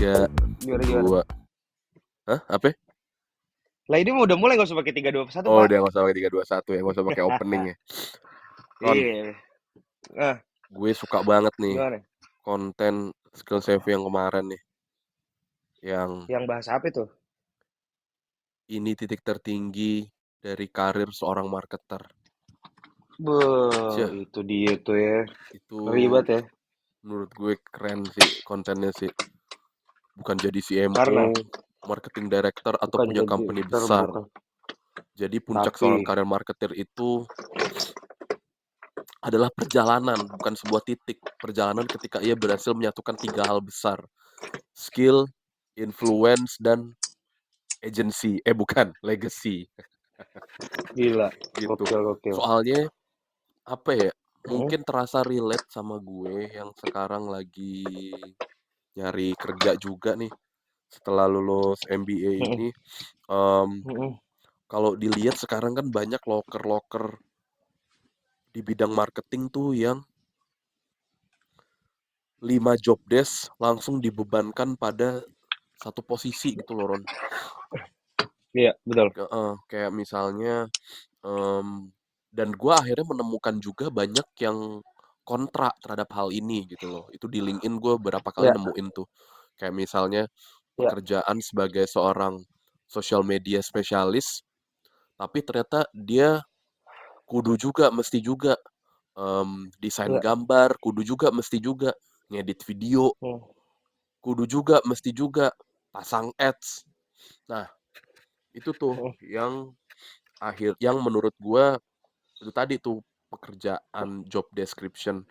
Tiga, Gimana? dua. Hah? Apa? Lah ini udah mulai gak usah pakai 3, 2, 1 Oh, Pak. udah nggak usah pakai 3, 2, 1 ya, nggak usah pakai opening ya. Ron, Iya. Ah, gue suka banget nih gimana? konten skill save yang kemarin nih, yang Yang bahas apa itu? ini titik tertinggi dari karir seorang marketer. Beuh, Cih, itu dia tuh ya. itu Ribet ya. menurut gue keren sih kontennya sih. Bukan jadi Karena CMO, marketing director atau bukan punya jadi company besar. bukan. Jadi puncak Tapi seorang karir marketer itu adalah perjalanan, bukan sebuah titik. Perjalanan ketika ia berhasil menyatukan 3 hal besar. Skill, influence, dan agency. Bukan, legacy. gila. Gitu. Gokil, gokil. Soalnya, apa ya, Mm, mungkin terasa relate sama gue yang sekarang lagi nyari kerja juga nih. Setelah lulus MBA mm, ini, em, mm, kalau dilihat sekarang kan banyak loker-loker di bidang marketing tuh yang 5 job desk langsung dibebankan pada satu posisi gitu loh, Ron. iya, betul. Kayak misalnya, em, dan gue akhirnya menemukan juga banyak yang kontra terhadap hal ini gitu loh. Itu di LinkedIn gue berapa kali Ya, nemuin tuh. Kayak misalnya ya, pekerjaan sebagai seorang social media spesialis, tapi ternyata dia kudu juga, mesti juga desain ya. gambar, kudu juga, mesti juga ngedit video, Mm, kudu juga, mesti juga pasang ads. Nah, itu tuh mm, yang menurut gua itu tadi tuh pekerjaan job description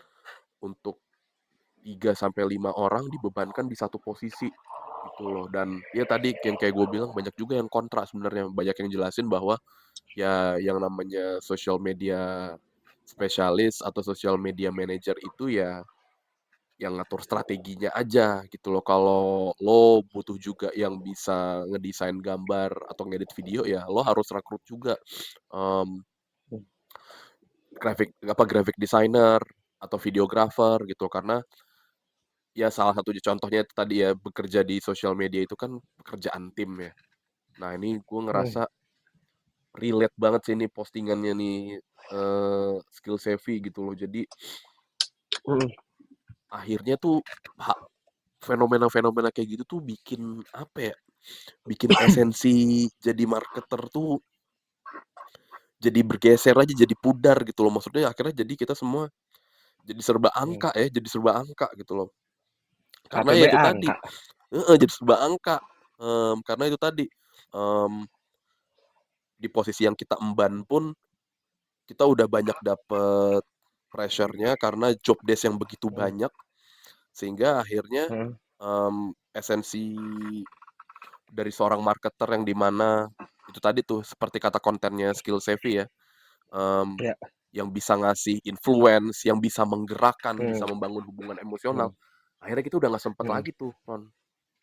untuk 3 sampai 5 orang dibebankan di satu posisi gitu loh. Dan ya tadi yang kayak gue bilang banyak juga yang kontra sebenarnya, banyak yang jelasin bahwa ya yang namanya social media spesialis atau social media manager itu ya yang ngatur strateginya aja gitu loh. Kalau lo butuh juga yang bisa ngedesain gambar atau ngedit video ya lo harus rekrut juga em, mm, graphic designer atau videographer gitu karena ya salah satu contohnya itu tadi ya bekerja di sosial media itu kan pekerjaan tim ya. Nah ini gue mm, ngerasa relate banget sih ini postingannya nih skill savvy gitu loh. Jadi mm. akhirnya tuh fenomena-fenomena kayak gitu tuh bikin apa ya? Bikin esensi jadi marketer tuh jadi bergeser aja jadi pudar gitu loh. Maksudnya akhirnya jadi kita semua jadi serba Mm. angka ya, jadi serba angka gitu loh. Karena KTB ya itu tadi, angka. jadi serba angka. Karena itu tadi em, di posisi yang kita emban pun kita udah banyak dapet pressure-nya karena job desk yang begitu Mm, banyak sehingga akhirnya mm, esensi dari seorang marketer yang dimana itu tadi tuh seperti kata kontennya skill savvy ya, em, ya. yang bisa ngasih influence, yang bisa menggerakkan, Mm, bisa membangun hubungan emosional. mm, Akhirnya kita udah nggak sempet mm, lagi tuh, Ron.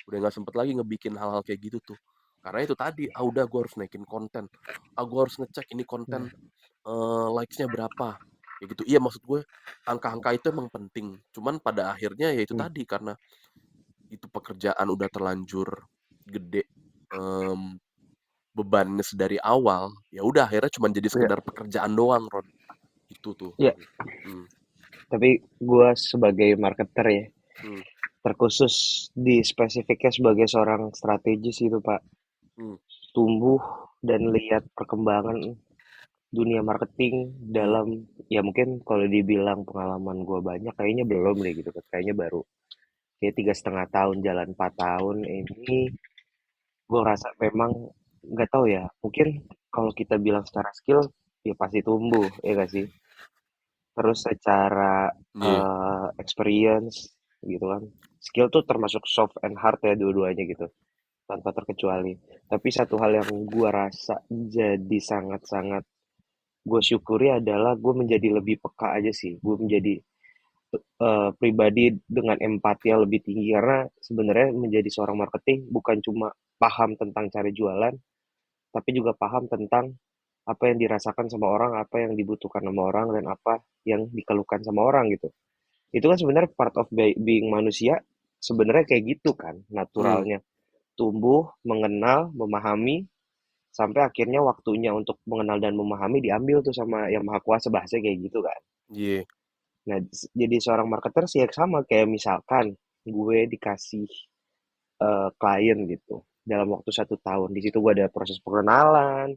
Udah nggak sempet lagi ngebikin hal-hal kayak gitu tuh. Karena itu tadi, udah gue harus naikin konten. Gue harus ngecek ini konten mm, likes-nya berapa. Ya gitu. Iya maksud gue angka-angka itu emang penting. Cuman pada akhirnya ya itu mm, tadi karena itu pekerjaan udah terlanjur gede em, bebannya sedari awal, ya udah akhirnya cuma jadi ya. sekedar pekerjaan doang, Ron. Itu tuh. Ya, Hmm, tapi gue sebagai marketer ya, hmm, terkhusus di spesifiknya sebagai seorang strategis itu Pak, hmm, tumbuh dan lihat perkembangan dunia marketing hmm, dalam ya mungkin kalau dibilang pengalaman gue banyak kayaknya belum deh gitu kan kayaknya baru kayak 3,5 tahun jalan 4 tahun ini gue rasa memang nggak tahu ya mungkin kalau kita bilang secara skill ya pasti tumbuh ya gak sih terus secara iya, experience gitu kan skill tuh termasuk soft and hard ya dua-duanya gitu tanpa terkecuali tapi satu hal yang gue rasa jadi sangat-sangat gue syukuri adalah gue menjadi lebih peka aja sih gue menjadi pribadi dengan empati yang lebih tinggi karena sebenarnya menjadi seorang marketing bukan cuma paham tentang cara jualan tapi juga paham tentang apa yang dirasakan sama orang apa yang dibutuhkan sama orang dan apa yang dikeluhkan sama orang gitu itu kan sebenarnya part of being manusia sebenarnya kayak gitu kan Mmm, naturalnya. Tumbuh, mengenal, memahami, sampai akhirnya waktunya untuk mengenal dan memahami diambil tuh sama Yang Maha Kuasa, bahasanya kayak gitu kan. iya, Nah, jadi seorang marketer sih ya sama kayak misalkan gue dikasih klien gitu dalam waktu 1 tahun. Di situ gue ada proses pengenalan,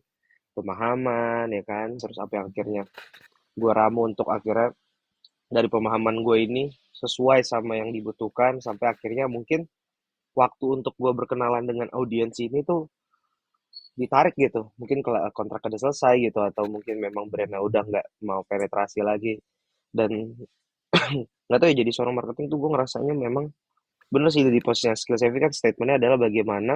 pemahaman, ya kan. Terus apa yang akhirnya gue ramu untuk akhirnya dari pemahaman gue ini sesuai sama yang dibutuhkan sampai akhirnya mungkin waktu untuk gue berkenalan dengan audiens ini tuh ditarik gitu. Mungkin kalau kontrak udah selesai gitu atau mungkin memang brandnya udah nggak mau penetrasi lagi dan nggak tahu ya jadi seorang marketing tuh gue ngerasanya memang bener sih di posisinya skill savvy kan statementnya adalah bagaimana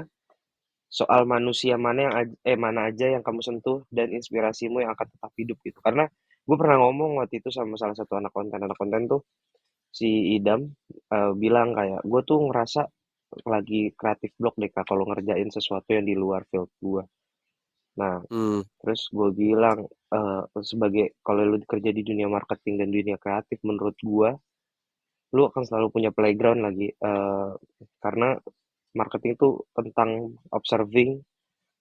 soal manusia mana yang mana aja yang kamu sentuh dan inspirasimu yang akan tetap hidup gitu. Karena gue pernah ngomong waktu itu sama salah satu anak konten tuh si Idam bilang kayak gue tuh ngerasa lagi kreatif block deh kak kalau ngerjain sesuatu yang di luar field gue. Nah, mmm, terus gue bilang sebagai kalau lu kerja di dunia marketing dan dunia kreatif, menurut gue lu akan selalu punya playground lagi karena marketing itu tentang observing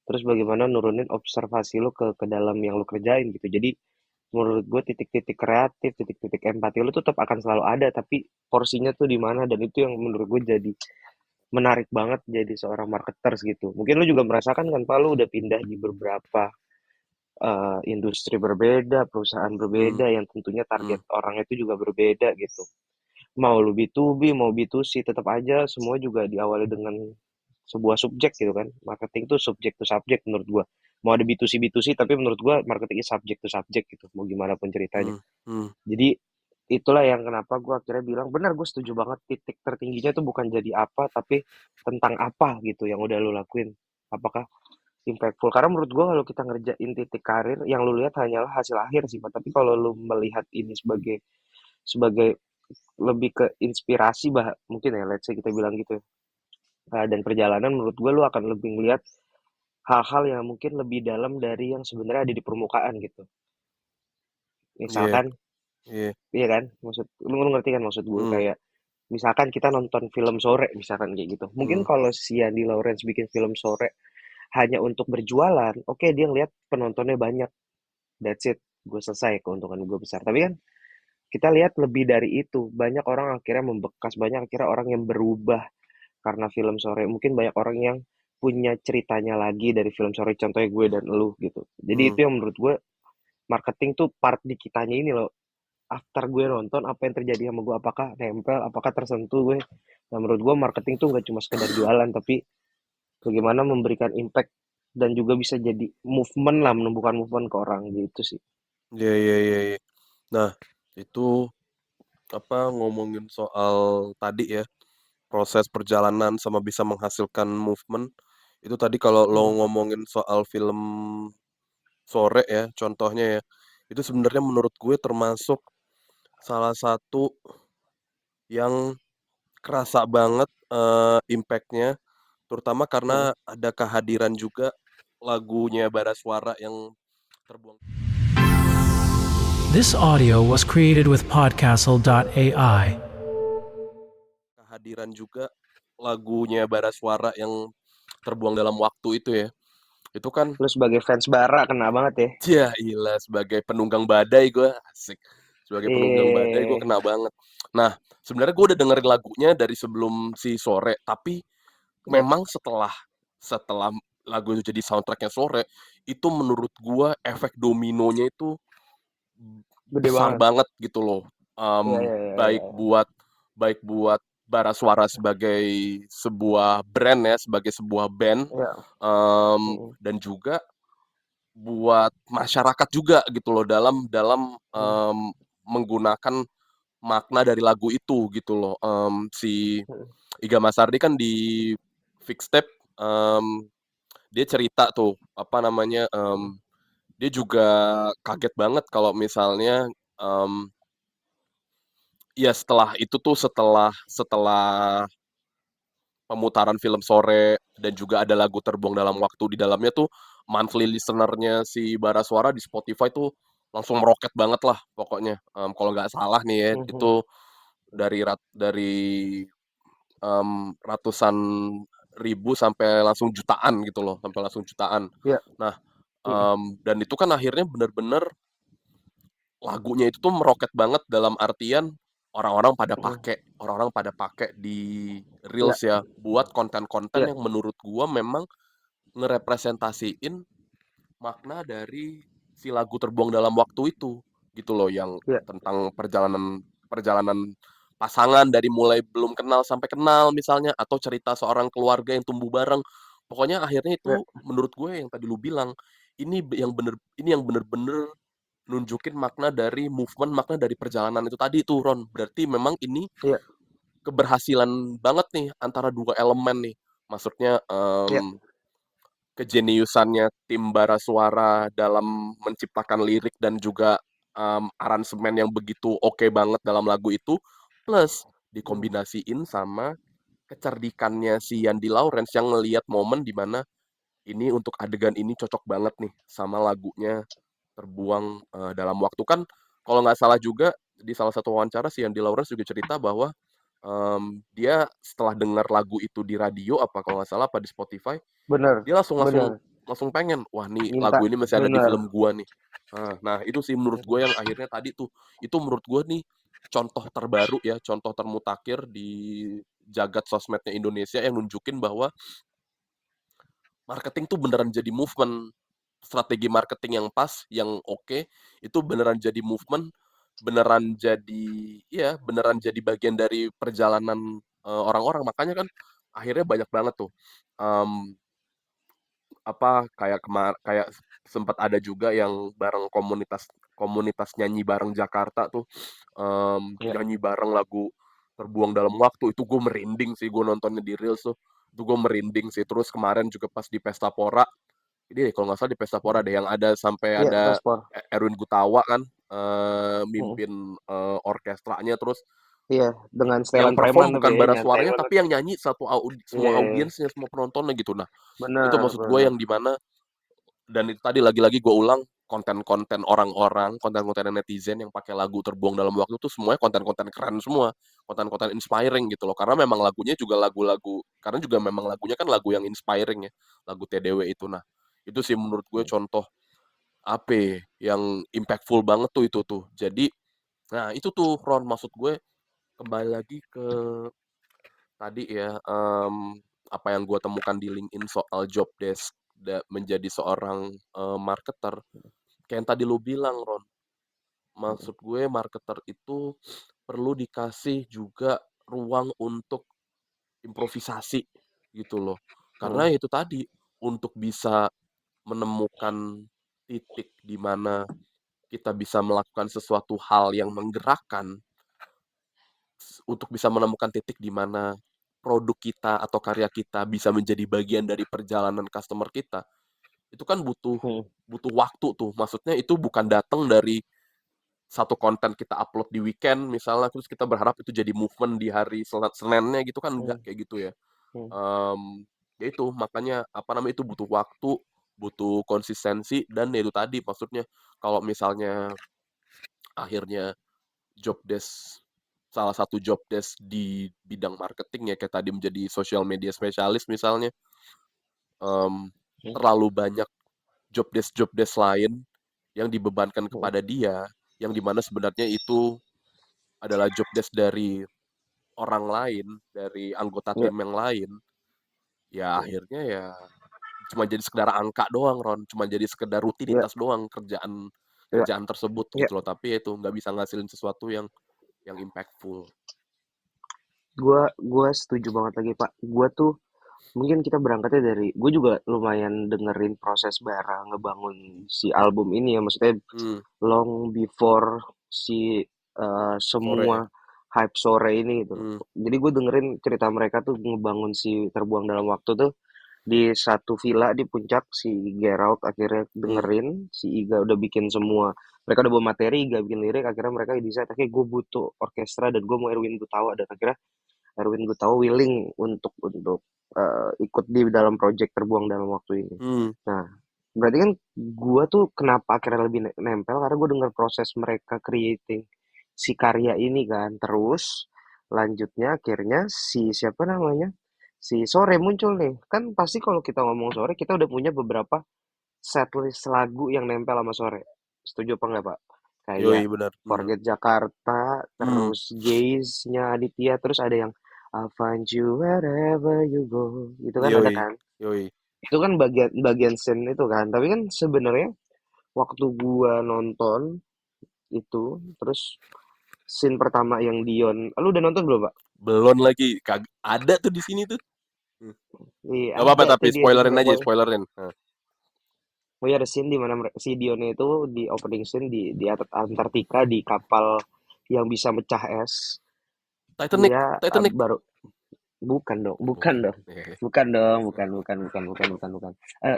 terus bagaimana nurunin observasi lu ke dalam yang lu kerjain gitu. Jadi menurut gue titik-titik kreatif, titik-titik empati lu tuh tetap akan selalu ada, tapi porsinya tuh di mana dan itu yang menurut gue jadi menarik banget jadi seorang marketers gitu. Mungkin lu juga merasakan kan Pak, lu udah pindah di beberapa industri berbeda, perusahaan mmm, berbeda yang tentunya target mmm, orang itu juga berbeda gitu. Mau lu B2B, mau B2C, tetap aja semua juga diawali dengan sebuah subjek gitu kan. Marketing tuh subjek to subjek menurut gua. Mau ada B2C B2C tapi menurut gua marketing is subject to subject gitu. Mau gimana pun ceritanya. mmm, mmm, Jadi itulah yang kenapa gua akhirnya bilang benar gue setuju banget titik tertingginya tuh bukan jadi apa tapi tentang apa gitu yang udah lu lakuin. Apakah impactful? Karena menurut gua kalau kita ngerjain titik karir yang lu lihat hanyalah hasil akhir sih, Pak. Tapi kalau lu melihat ini sebagai sebagai lebih ke inspirasi bah mungkin ya let's say kita bilang gitu ya. Dan perjalanan menurut gue lu akan lebih ngeliat hal-hal yang mungkin lebih dalam dari yang sebenarnya ada di permukaan gitu. iya, Misalkan, iya, iya kan? Lu ngerti kan maksud gue mmm, kayak misalkan kita nonton film sore misalkan kayak gitu. Mungkin mmm, kalau si Andy Lawrence bikin film sore hanya untuk berjualan, oke dia ngeliat penontonnya banyak. That's it. Gue selesai keuntungan gue besar. Tapi kan kita lihat lebih dari itu. Banyak orang akhirnya membekas, banyak akhirnya orang yang berubah karena film sore. Mungkin banyak orang yang punya ceritanya lagi dari film sore, contohnya gue dan elu gitu. Jadi mmm, itu yang menurut gue marketing tuh part di kitanya ini loh. After gue nonton apa yang terjadi sama gue, apakah nempel, apakah tersentuh gue. Nah menurut gue marketing tuh gak cuma sekedar jualan, tapi bagaimana memberikan impact dan juga bisa jadi movement lah, menumbuhkan movement ke orang gitu sih. iya, iya, iya, iya. Nah, itu ngomongin soal tadi ya, proses perjalanan sama bisa menghasilkan movement, itu tadi kalau lo Hmm, ngomongin soal film sore ya, contohnya ya, itu sebenarnya menurut gue termasuk salah satu yang kerasa banget, impact-nya, terutama hmm. karena ada kehadiran juga lagunya Baraswara yang terbuang This audio was created with Podcastle.ai. kehadiran juga lagunya Baraswara yang terbuang dalam waktu itu ya, itu kan Lu sebagai fans Bara kena banget ya. ya ilah sebagai penunggang badai gue asik, sebagai penunggang badai gue Eh, kena banget. Nah, sebenarnya gue udah dengerin lagunya dari sebelum si Sore, tapi ya, memang setelah setelah lagu itu jadi soundtrack-nya Sore, itu menurut gue efek dominonya itu gede besar banget. banget gitu loh, Iya, iya, iya, iya, baik iya. buat Baraswara sebagai sebuah brand ya, sebagai sebuah band, Iya. Mm, dan juga buat masyarakat juga gitu loh dalam dalam, mm, menggunakan makna dari lagu itu gitu loh. Si mm, Iga Masardi kan di Fixtape, mmm, dia cerita tuh, mm, dia juga kaget banget kalau misalnya, mmm, ya setelah itu tuh, setelah setelah pemutaran film Sore dan juga ada lagu Terbuang Dalam Waktu di dalamnya tuh, monthly listener-nya si Baraswara di Spotify tuh langsung meroket banget lah pokoknya, kalau nggak salah nih ya, mhm, itu dari ratusan ribu sampai langsung jutaan gitu loh, sampai langsung jutaan. Iya. Nah, Mm, dan itu kan akhirnya bener-bener lagunya itu tuh meroket banget dalam artian mm. orang-orang pada pakai di Iya, reels ya, buat konten-konten iya, yang menurut gua memang ngerepresentasiin makna dari si lagu Terbuang Dalam Waktu itu, gitu loh, yang iya, tentang perjalanan perjalanan pasangan dari mulai belum kenal sampai kenal misalnya, atau cerita seorang keluarga yang tumbuh bareng. Pokoknya akhirnya iya, itu menurut gue yang tadi lu bilang, ini yang bener-bener nunjukin makna dari movement, makna dari perjalanan itu tadi tuh, Ron. Berarti memang ini iya, keberhasilan banget nih antara dua elemen nih. Maksudnya, iya, kejeniusannya tim bara suara dalam menciptakan lirik dan juga, aransemen yang begitu oke banget dalam lagu itu, plus mm, dikombinasiin sama kecerdikannya si Yandi Lawrence yang ngelihat momen di mana ini untuk adegan ini cocok banget nih sama lagunya Terbuang, Dalam Waktu. Kan kalau nggak salah juga di salah satu wawancara si Yandi Lawrence juga cerita bahwa, dia setelah dengar lagu itu di radio apa kalau nggak salah apa di Spotify, bener, dia langsung langsung bener, langsung pengen, "Wah nih minta, lagu ini masih ada di bener. film gua nih." Nah itu sih menurut gue yang akhirnya tadi tuh, itu menurut gue nih contoh terbaru ya, contoh termutakhir di jagat sosmednya Indonesia yang nunjukin bahwa marketing tuh beneran jadi movement. Strategi marketing yang pas, yang oke, itu beneran jadi movement, beneran jadi iya, beneran jadi bagian dari perjalanan, orang-orang. Makanya kan akhirnya banyak banget tuh, mmm, kayak sempat ada juga yang bareng komunitas komunitas nyanyi bareng Jakarta tuh, Iya, nyanyi bareng lagu Terbuang Dalam Waktu, itu gue merinding sih, gue nontonnya di reels tuh, itu gue merinding sih. Terus kemarin juga pas di Pesta Pora, ini deh kalau nggak salah di Pesta Pora deh, yang ada sampai iya, ada paspor. Erwin Gutawa kan, Mm. mimpin, orkestranya, terus Iya, dengan yang setelan preman perform tapi bukan ya bara nyantai suaranya, banget. tapi yang nyanyi Iya, semua iya, iya. audiensnya, semua penontonnya gitu. Nah, itu Bener, maksud gue bener. yang di mana, dan itu tadi lagi-lagi gue ulang, konten-konten orang-orang, konten-konten netizen yang pakai lagu Terbuang Dalam Waktu tuh semuanya konten-konten keren semua, konten-konten inspiring gitu loh. Karena memang lagunya juga lagu-lagu, karena juga memang lagunya kan lagu yang inspiring ya, lagu TDW itu. Nah, itu sih menurut gue contoh apa ya, yang impactful banget tuh itu tuh. Jadi, nah itu tuh Ron, maksud gue kembali lagi ke tadi ya, apa yang gue temukan di LinkedIn soal job desk menjadi seorang, marketer. Kayak yang tadi lu bilang Ron, maksud gue marketer itu perlu dikasih juga ruang untuk improvisasi gitu loh. Karena Mm, itu tadi, untuk bisa menemukan titik di mana kita bisa melakukan sesuatu hal yang menggerakkan, untuk bisa menemukan titik di mana produk kita atau karya kita bisa menjadi bagian dari perjalanan customer kita, itu kan butuh mm, butuh waktu tuh. Maksudnya itu bukan datang dari satu konten kita upload di weekend misalnya, terus kita berharap itu jadi movement di hari Seninnya gitu kan, enggak mm, kayak gitu ya. mm, Ya itu makanya, apa namanya, itu butuh waktu, butuh konsistensi, dan ya itu tadi maksudnya kalau misalnya akhirnya job desk salah satu job desk di bidang marketing ya kayak tadi menjadi social media spesialis misalnya, mmm, mm, terlalu banyak job desk lain yang dibebankan mm. kepada dia, yang di mana sebenarnya itu adalah job desk dari orang lain, dari anggota Iya, tim yang lain, ya mm, akhirnya ya cuma jadi sekedar angka doang Ron, cuma jadi sekedar iya, rutinitas doang kerjaan iya, kerjaan tersebut iya. gitu loh, tapi ya itu nggak bisa ngasilin sesuatu yang impactful. Gua setuju banget lagi, Pak. Gua tuh mungkin kita berangkatnya dari gue juga lumayan dengerin proses Bara ngebangun si album ini ya, maksudnya Mmm, long before si Sore ya? semua hype sore ini gitu. Mmm, Jadi gue dengerin cerita mereka tuh ngebangun si Terbuang Dalam Waktu tuh di satu villa di puncak. Si Geralt akhirnya mmm, dengerin, si Iga udah bikin semua, mereka udah bawa materi, Iga bikin lirik, akhirnya mereka decide, oke gue butuh orkestra dan gue mau Erwin Gutawa, dan akhirnya Erwin Gutawa willing untuk ikut di dalam project Terbuang Dalam Waktu ini. mmm, Nah, berarti kan gua tuh kenapa akhirnya lebih nempel karena gue denger proses mereka creating si karya ini kan. Terus Lanjutnya akhirnya si siapa namanya, si Sore muncul nih. Kan pasti kalau kita ngomong Sore, kita udah punya beberapa setlist lagu yang nempel sama Sore. Setuju apa enggak, Pak? Kayak Yoi, benar. Forget Jakarta, Hmm, terus Gaze-nya Aditya, terus ada yang I'll find you wherever you go. Itu kan ada yoi, kan? yoi. Itu kan bagian bagian scene itu kan. Tapi kan sebenarnya waktu gua nonton itu, terus scene pertama yang Dion, lu udah nonton belum, Pak? Belum lagi. Ada tuh di sini tuh. Hmm. Iya, Gak apa-apa ada tapi tuh dia tuh. spoilerin aja, spoilerin. Nah. Oh iya, ada scene di mana si Dion itu di opening scene di atas Antartika di kapal yang bisa mecah es. Titanic, Dia Titanic. baru bukan dong, bukan Bukan. dong. Bukan dong, bukan.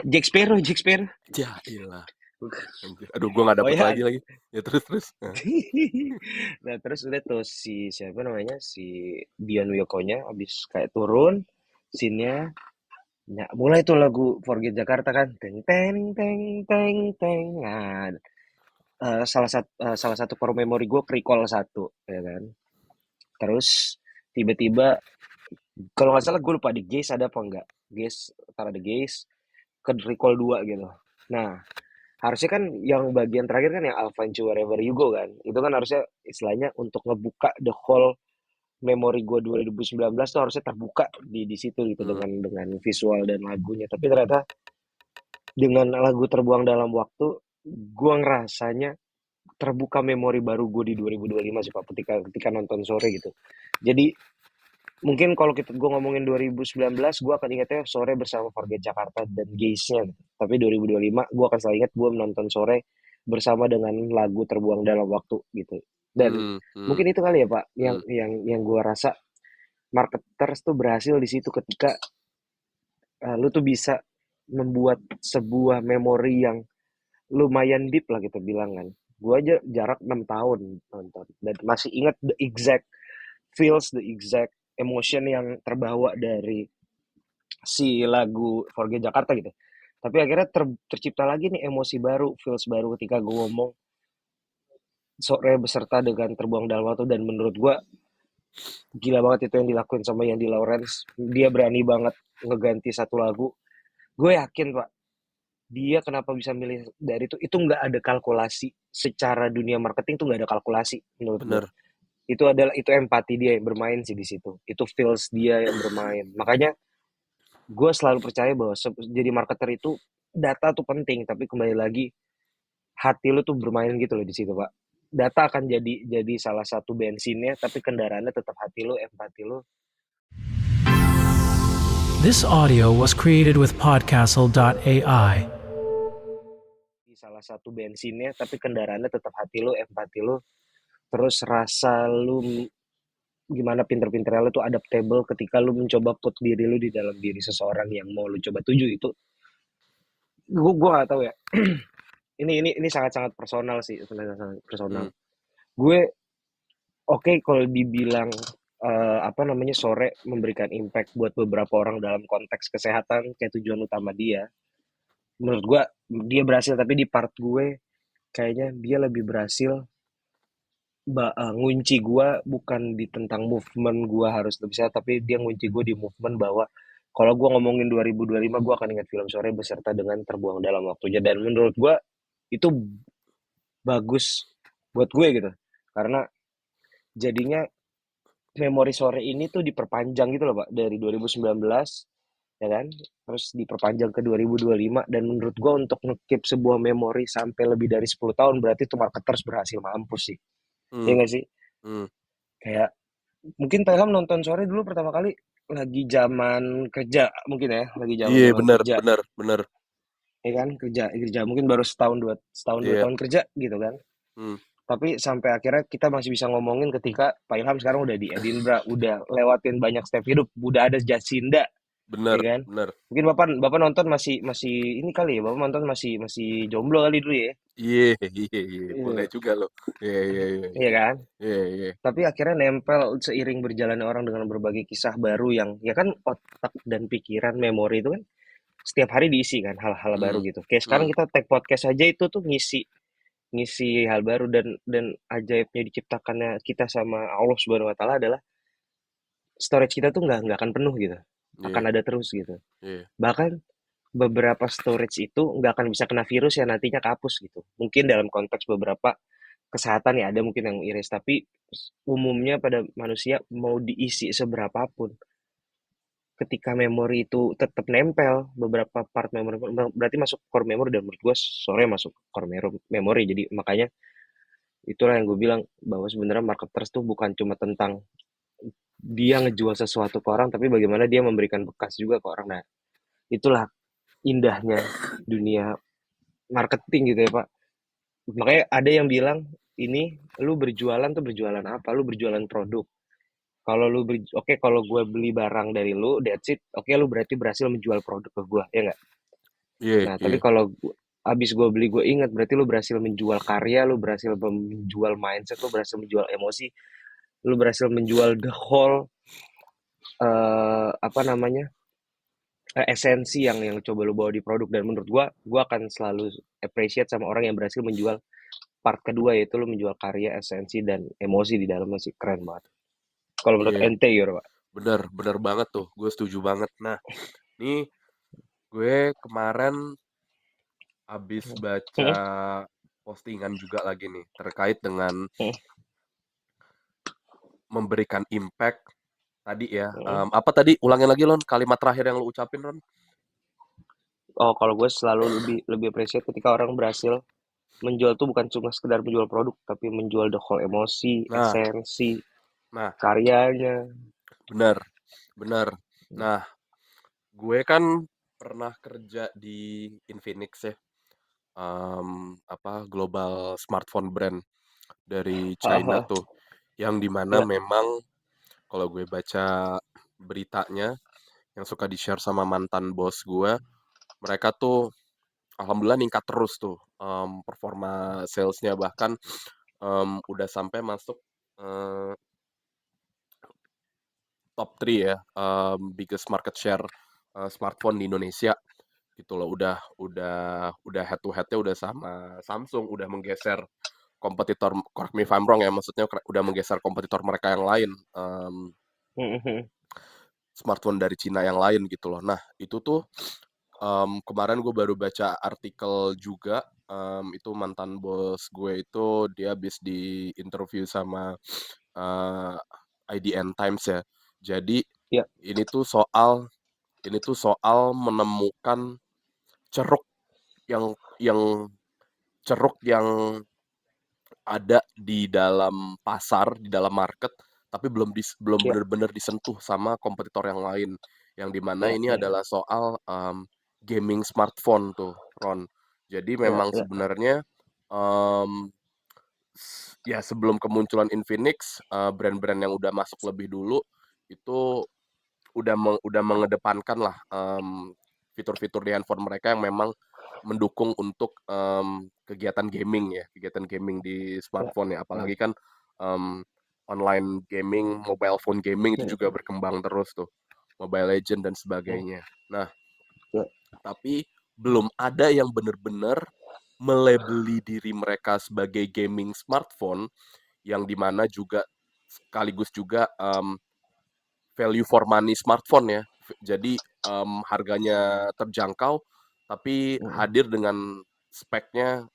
Jack Sparrow, Jack Sparrow. Jailah. Bukan. Anjir. Aduh, gue gak Oh dapet ya. lagi. Ya terus. Nah. Nah, terus udah tuh si siapa namanya? Si Dion Wiyokonya abis kayak turun scene-nya. Nah, mulai tuh lagu Forget Jakarta kan. Teng teng teng teng teng. Nah, salah satu core memory gue recall satu ya kan, terus tiba-tiba kalau nggak salah gue lupa di Gaze ada apa enggak, Gaze antara ada Gaze ke recall 2 gitu. Nah, harusnya kan yang bagian terakhir kan yang I'll find you wherever you go kan, itu kan harusnya istilahnya untuk ngebuka the whole memori gue 2019 tuh harusnya terbuka di situ gitu Hmm. dengan visual dan lagunya, tapi ternyata dengan lagu Terbuang Dalam Waktu gue ngerasanya terbuka memori baru gue di 2025 sih Pak, ketika nonton Sore gitu. Jadi mungkin kalau gue ngomongin 2019 gue akan ingatnya Sore bersama Forget Jakarta dan Gaze-nya gitu. Tapi 2025 gue akan selalu ingat gue menonton Sore bersama dengan lagu Terbuang Dalam Waktu gitu. Dan Hmm, hmm, mungkin itu kali ya Pak yang hmm. yang gue rasa marketers tuh berhasil di situ ketika lu tuh bisa membuat sebuah memori yang lumayan deep lah kita bilang kan. Gue aja jarak 6 tahun nonton dan masih ingat the exact feels, the exact emotion yang terbawa dari si lagu Forget Jakarta gitu. Tapi akhirnya tercipta lagi nih emosi baru, feels baru ketika gue ngomong Sore beserta dengan Terbuang Dalam Waktu, dan menurut gue gila banget itu yang dilakuin sama Yandi Lawrence. Dia berani banget ngeganti satu lagu. Gue yakin Pak, dia kenapa bisa milih dari itu nggak ada kalkulasi secara dunia marketing, tuh nggak ada kalkulasi menurut gue. Bener. Itu empati dia yang bermain sih di situ, itu feels dia yang bermain. Makanya gue selalu percaya bahwa jadi marketer itu data tuh penting, tapi kembali lagi hati lu tuh bermain gitu loh di situ Pak. Data akan jadi salah satu bensinnya, tapi kendaraannya tetap hati lu, empati lu. This audio was created with Podcastle.ai. Salah satu bensinnya, tapi kendaraannya tetap hati lu, empati lu, terus rasa lu gimana pinter-pinternya lu tuh adaptable ketika lu mencoba put diri lu di dalam diri seseorang yang mau lu coba tuju. Itu gue gak tahu ya. ini sangat-sangat personal sih, sangat personal. Hmm. Gue oke kalau dibilang apa namanya Sore memberikan impact buat beberapa orang dalam konteks kesehatan kayak tujuan utama dia. Menurut gue dia berhasil, tapi di part gue kayaknya dia lebih berhasil ngunci gue bukan di tentang movement gue harus lebih sehat, tapi dia ngunci gue di movement bahwa kalau gue ngomongin 2025 gue akan ingat film Sore beserta dengan Terbuang Dalam Waktunya, dan menurut gue itu bagus buat gue gitu, karena jadinya memori Sore ini tuh diperpanjang gitu loh Pak, dari 2019 ya kan, terus diperpanjang ke 2025, dan menurut gue untuk nge-keep sebuah memori sampai lebih dari 10 tahun berarti tuh marketers berhasil mampus sih. Iya Hmm. nggak sih? Hmm. Kayak mungkin Pelham nonton Sore dulu pertama kali lagi zaman kerja mungkin ya, lagi zaman Iya, zaman bener, kerja bener, bener. ya kan, kerja kerja mungkin baru setahun dua Iya. tahun kerja gitu kan. Hmm. Tapi sampai akhirnya kita masih bisa ngomongin ketika Pak Ilham sekarang udah di Edinburgh, udah lewatin banyak step hidup, udah ada Jacinda, ya Bener, kan? bener. Mungkin bapak bapak nonton masih ini kali ya, bapak nonton masih jomblo kali dulu ya. Iya. Boleh Iya, juga loh. Iya. iya kan? Iya. Tapi akhirnya nempel seiring berjalannya orang dengan berbagai kisah baru yang ya kan, otak dan pikiran memori itu kan setiap hari diisi kan hal-hal baru Hmm. gitu. Kayak sekarang Hmm. kita tag podcast aja itu tuh ngisi ngisi hal baru, dan ajaibnya diciptakannya kita sama Allah Subhanahu wa taala adalah storage kita tuh nggak akan penuh gitu, akan Iya, ada terus gitu. iya, Bahkan beberapa storage itu nggak akan bisa kena virus yang nantinya kehapus gitu. Mungkin dalam konteks beberapa kesehatan ya ada mungkin yang iris, tapi umumnya pada manusia mau diisi seberapapun, ketika memori itu tetap nempel beberapa part memori, berarti masuk core memory, dan menurut gue sore masuk core memory. Jadi makanya itulah yang gue bilang bahwa sebenarnya marketers tuh bukan cuma tentang dia ngejual sesuatu ke orang, tapi bagaimana dia memberikan bekas juga ke orang. Nah, itulah indahnya dunia marketing gitu ya Pak. Makanya ada yang bilang ini, lu berjualan tuh berjualan apa? Lu berjualan produk. Kalau oke, kalau gue beli barang dari lu, that's it. Oke, lu berarti berhasil menjual produk ke gue, ya nggak? iya, Nah, tapi iya, kalau abis gue beli, gue ingat, berarti lu berhasil menjual karya, lu berhasil menjual mindset, lu berhasil menjual emosi, lu berhasil menjual the whole apa namanya, esensi yang coba lu bawa di produk. Dan menurut gue akan selalu appreciate sama orang yang berhasil menjual part kedua, yaitu lu menjual karya, esensi, dan emosi di dalamnya sih. Keren banget. Kalau menurut iya. ente gitu, Pak. Bener, bener banget tuh. Gue setuju banget. Nah, nih gue kemarin habis baca Hmm, postingan juga lagi nih terkait dengan hmm, memberikan impact tadi ya. hmm. Apa tadi? Ulangin lagi Lon, kalimat terakhir yang lu ucapin Ron. Oh, kalau gue selalu lebih lebih appreciate ketika orang berhasil menjual tuh bukan cuma sekedar menjual produk, tapi menjual the whole emosi, Nah, esensi, nah, karyanya. bener, bener. Nah, gue kan pernah kerja di Infinix ya. Apa global smartphone brand dari China Haha, tuh, yang dimana ya, memang kalau gue baca beritanya yang suka di-share sama mantan bos gue, mereka tuh alhamdulillah ningkat terus tuh performa salesnya, bahkan udah sampai masuk eh, top 3 ya, biggest market share smartphone di Indonesia gitu loh. Udah head to headnya udah sama Samsung, udah menggeser kompetitor, correct me if I'm wrong ya, maksudnya udah menggeser kompetitor mereka yang lain, smartphone dari Cina yang lain gitu loh. Nah, itu tuh kemarin gue baru baca artikel juga, itu mantan bos gue itu dia habis di interview sama eh, IDN Times ya. Jadi ya, ini tuh soal ini tuh soal menemukan ceruk yang ceruk yang ada di dalam pasar, di dalam market, tapi belum ya, benar-benar disentuh sama kompetitor yang lain. Yang dimana ya, ini ya, adalah soal gaming smartphone tuh, Ron. Jadi ya, memang ya, sebenarnya em, ya sebelum kemunculan Infinix, brand-brand yang udah masuk lebih dulu itu udah mengedepankan lah fitur-fitur di handphone mereka yang memang mendukung untuk kegiatan gaming di ya, smartphone ya. ya, Apalagi kan em, online gaming, mobile phone gaming itu juga ya, berkembang terus tuh, Mobile Legend dan ya, sebagainya. Nah, ya, tapi belum ada yang benar-benar melabeli diri mereka sebagai gaming smartphone, yang dimana juga sekaligus juga value for money smartphone ya. Jadi harganya terjangkau, tapi mm, hadir dengan speknya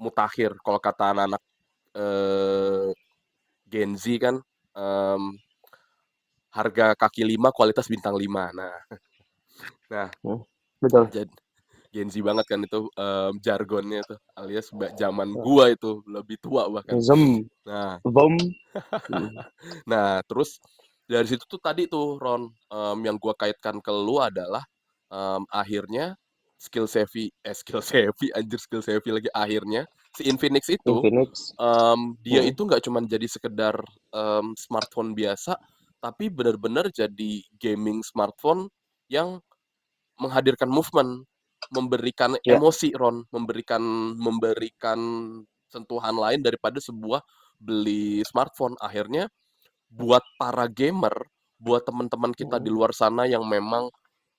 mutakhir. Kalau kata anak-anak eh, Gen Z kan, em, harga kaki 5, kualitas bintang 5. Nah, mm. Betul. jadi Gen Z banget kan itu jargonnya tuh, alias zaman Ya. gua itu lebih tua bahkan. Zem, Nah, vom, mm, Nah, terus dari situ tuh tadi tuh Ron, yang gua kaitkan ke lu adalah akhirnya skill savvy anjir, skill savvy lagi, akhirnya si Infinix itu Infinix, dia mm, itu nggak cuman jadi sekedar smartphone biasa, tapi benar-benar jadi gaming smartphone yang menghadirkan movement, memberikan ya, emosi Ron, memberikan sentuhan lain daripada sebuah beli smartphone. Akhirnya buat para gamer, buat teman-teman kita di mm, luar sana yang memang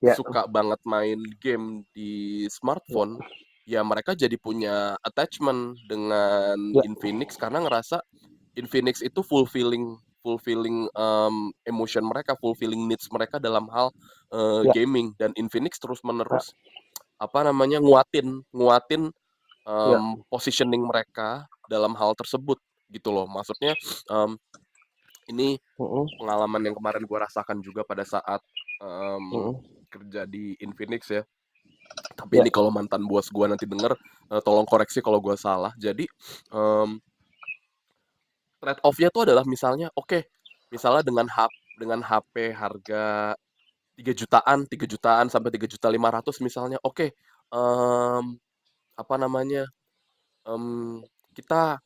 ya, suka banget main game di ya, smartphone, ya mereka jadi punya attachment dengan ya, Infinix karena ngerasa Infinix itu fulfilling emotion mereka, fulfilling needs mereka dalam hal Ya, gaming. Dan Infinix terus ya, menerus apa namanya nguatin ya. positioning mereka dalam hal tersebut gitu loh. Maksudnya ini Mm-mm, pengalaman yang kemarin gue rasakan juga pada saat mm-mm. kerja di Infinix ya. Tapi Ya, ini kalau mantan bos gue nanti denger, tolong koreksi kalau gue salah. Jadi trade off-nya tuh adalah misalnya, oke, misalnya dengan HP harga 3 jutaan sampai 3.500.000 misalnya, oke, apa namanya, em, kita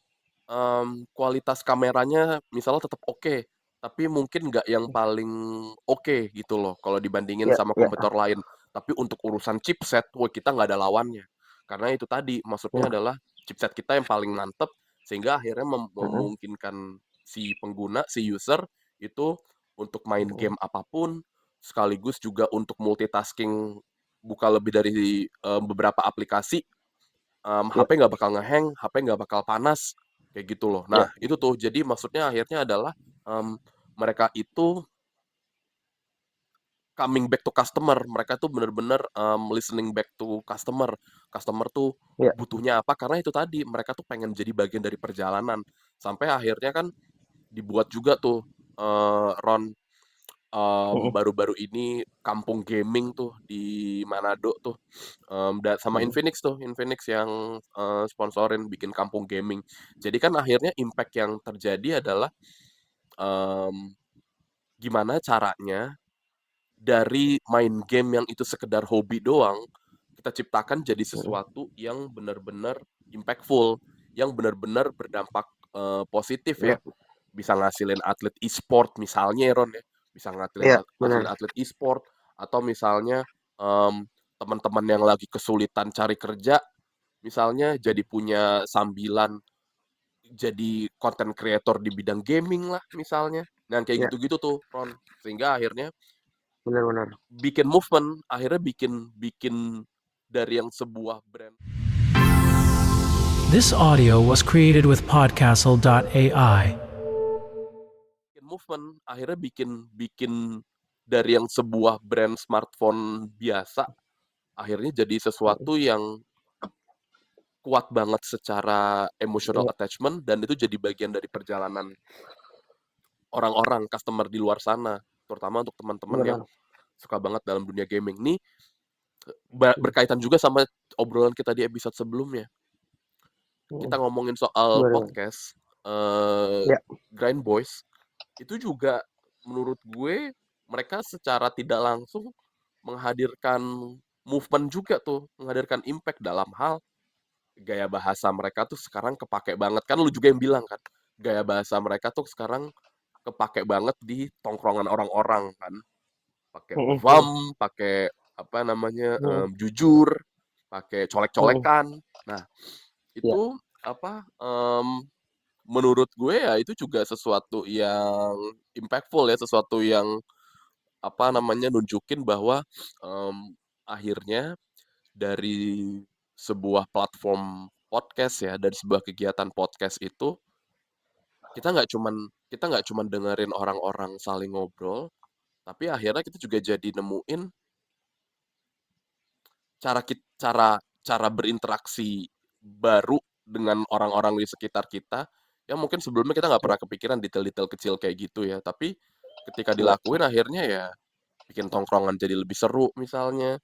kualitas kameranya misalnya tetap oke, tapi mungkin nggak yang paling oke gitu loh kalau dibandingin ya, sama ya, kompetitor lain. Tapi untuk urusan chipset, wah kita nggak ada lawannya. Karena itu tadi, maksudnya ya. adalah chipset kita yang paling mantep, sehingga akhirnya Mm-mm, memungkinkan si pengguna, si user itu untuk main mm-mm. game apapun, sekaligus juga untuk multitasking buka lebih dari beberapa aplikasi, Ya, HP nggak bakal ngehang, HP nggak bakal panas, kayak gitu loh. ya. Nah, itu tuh, jadi maksudnya akhirnya adalah em, mereka itu coming back to customer, mereka tuh bener-bener listening back to customer. Customer tuh Ya. butuhnya apa, karena itu tadi, mereka tuh pengen jadi bagian dari perjalanan. Sampai akhirnya kan dibuat juga tuh, Ron, Mm-mm, baru-baru ini kampung gaming tuh di Manado tuh, sama mm-mm. Infinix yang sponsorin bikin kampung gaming. Jadi kan akhirnya impact yang terjadi adalah em, gimana caranya dari main game yang itu sekedar hobi doang, kita ciptakan jadi Mm-mm. sesuatu yang benar-benar impactful, yang benar-benar berdampak positif ya. Ya, Bisa ngasilin atlet e-sport misalnya ya, Ron ya, bisa ya, ngasilin benar. atlet e-sport, atau misalnya em, teman-teman yang lagi kesulitan cari kerja misalnya jadi punya sambilan jadi content creator di bidang gaming lah misalnya. Nah kayak Ya, gitu-gitu tuh Ron, sehingga akhirnya benar-benar. bikin movement, akhirnya bikin bikin dari yang sebuah brand. This audio was created with Podcastle.ai. Bikin movement, akhirnya bikin bikin dari yang sebuah brand smartphone biasa, akhirnya jadi Mm-mm. sesuatu yang kuat banget secara emotional Ya, attachment, dan itu jadi bagian dari perjalanan orang-orang customer di luar sana, terutama untuk teman-teman yang benar. suka banget dalam dunia gaming. Nih Mm. berkaitan juga sama obrolan kita di episode sebelumnya. Kita Mm. ngomongin soal Gimana, gimana? podcast, Ya, Grind Boys, itu juga menurut gue mereka secara tidak langsung menghadirkan movement juga tuh, menghadirkan impact dalam hal gaya bahasa mereka tuh sekarang kepake banget. Kan lu juga yang bilang kan, gaya bahasa mereka tuh sekarang kepake banget di tongkrongan orang-orang kan. Pakai mm-mm, mm-mm, vam, pakai apa namanya, mm-mm, jujur, pakai mm-mm. colek-colekan. Nah, Ya, itu apa, menurut gue ya itu juga sesuatu yang impactful ya, sesuatu yang apa namanya, nunjukin bahwa akhirnya dari sebuah platform podcast ya, dari sebuah kegiatan podcast itu kita nggak cuman dengerin orang-orang saling ngobrol, tapi akhirnya kita juga jadi nemuin cara cara berinteraksi baru dengan orang-orang di sekitar kita yang mungkin sebelumnya kita nggak ya, pernah kepikiran detail-detail kecil kayak gitu ya. Tapi ketika ya, dilakuin akhirnya ya bikin tongkrongan jadi lebih seru misalnya,